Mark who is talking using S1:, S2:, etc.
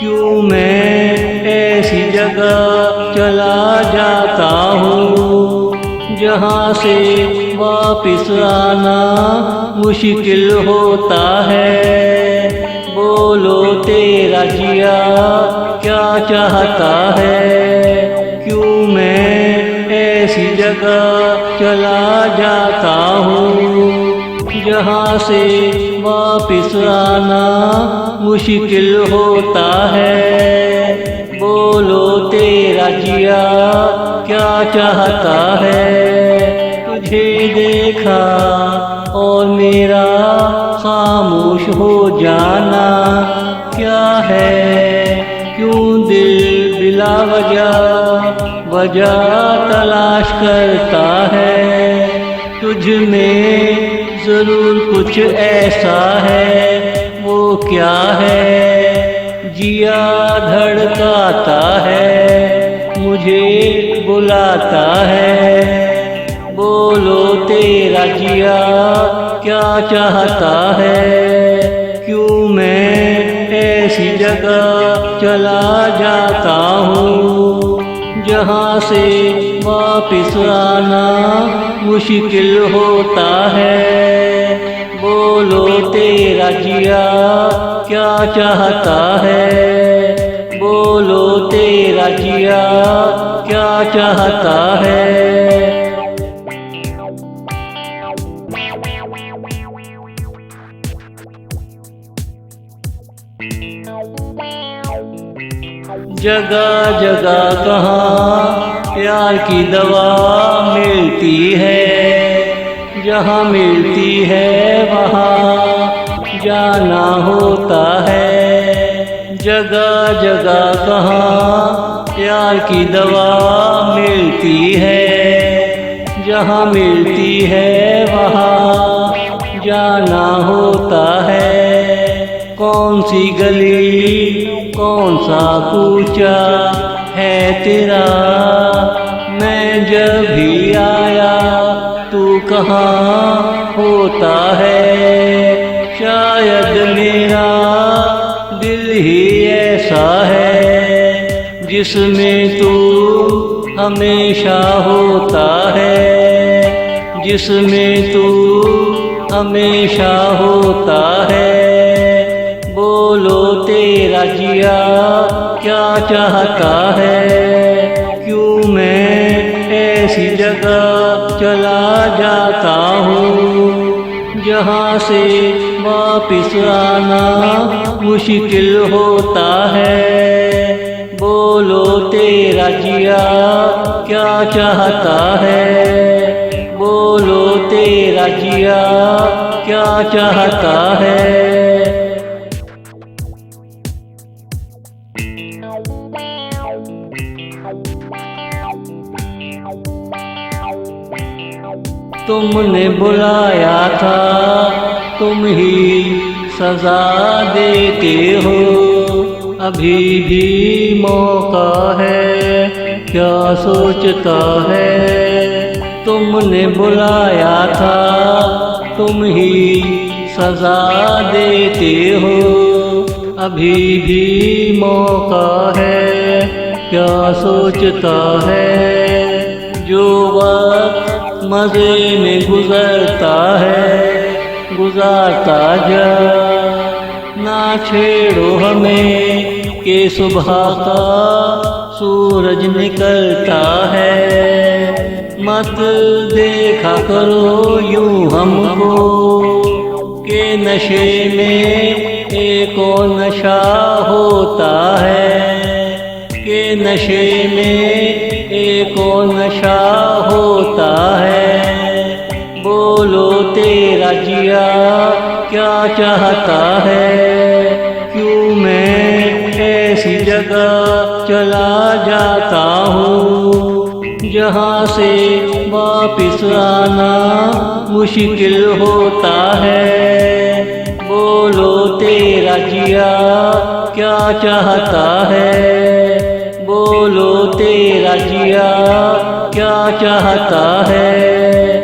S1: क्यों मैं ऐसी जगह चला जाता हूँ जहाँ से वापिस आना मुश्किल होता है। बोलो तेरा जिया क्या चाहता है। क्यों मैं ऐसी जगह चला जाता हूँ जहाँ से वापिस आना मुश्किल होता है। बोलो तेरा जिया क्या चाहता है। तुझे देखा और मेरा खामोश हो जाना क्या है। क्यों दिल बिला वजह तलाश करता है। तुझ में जरूर कुछ ऐसा है, वो क्या है। जिया धड़काता है, मुझे बुलाता है। बोलो तेरा जिया क्या चाहता है। क्यों मैं ऐसी जगह चला जाता हूँ जहाँ से वापिस आना मुश्किल होता है। बोलो तेरा जिया क्या चाहता है। बोलो तेरा जिया क्या चाहता है। जगह जगह कहाँ प्यार की दवा मिलती है। जहाँ मिलती है वहाँ जाना होता है। जगह जगह कहाँ प्यार की दवा मिलती है। जहाँ मिलती है वहाँ जाना होता है। कौन सी गली कौन सा कूचा है तेरा। मैं जब भी आया तू कहाँ होता है। शायद मेरा दिल ही ऐसा है जिसमें तू हमेशा होता है। जिसमें तू हमेशा होता है। बोलो तेरा जिया क्या चाहता है। क्यों मैं ऐसी जगह चला जाता हूँ जहाँ से वापिस आना मुश्किल होता है। बोलो तेरा जिया क्या चाहता है। बोलो तेरा जिया क्या चाहता है। तुमने बुलाया था, तुम ही सजा देते हो। अभी भी मौका है, क्या सोचता है। तुमने बुलाया था, तुम ही सजा देते हो। अभी भी मौका है, क्या सोचता है। जो वक्त मज़े में गुजरता है, गुजारता जा। ना छेड़ो हमें कि सुबह का सूरज निकलता है। मत देखा करो यूं हमको के नशे में एक और नशा होता है। के नशे में एक और नशा होता है। बोलो तेरा जिया क्या चाहता है। क्यों मैं ऐसी जगह चला जाता हूँ जहाँ से वापिस आना मुश्किल होता है। बोलो तेरा जिया क्या चाहता है। बोलो तेरा जिया क्या चाहता है।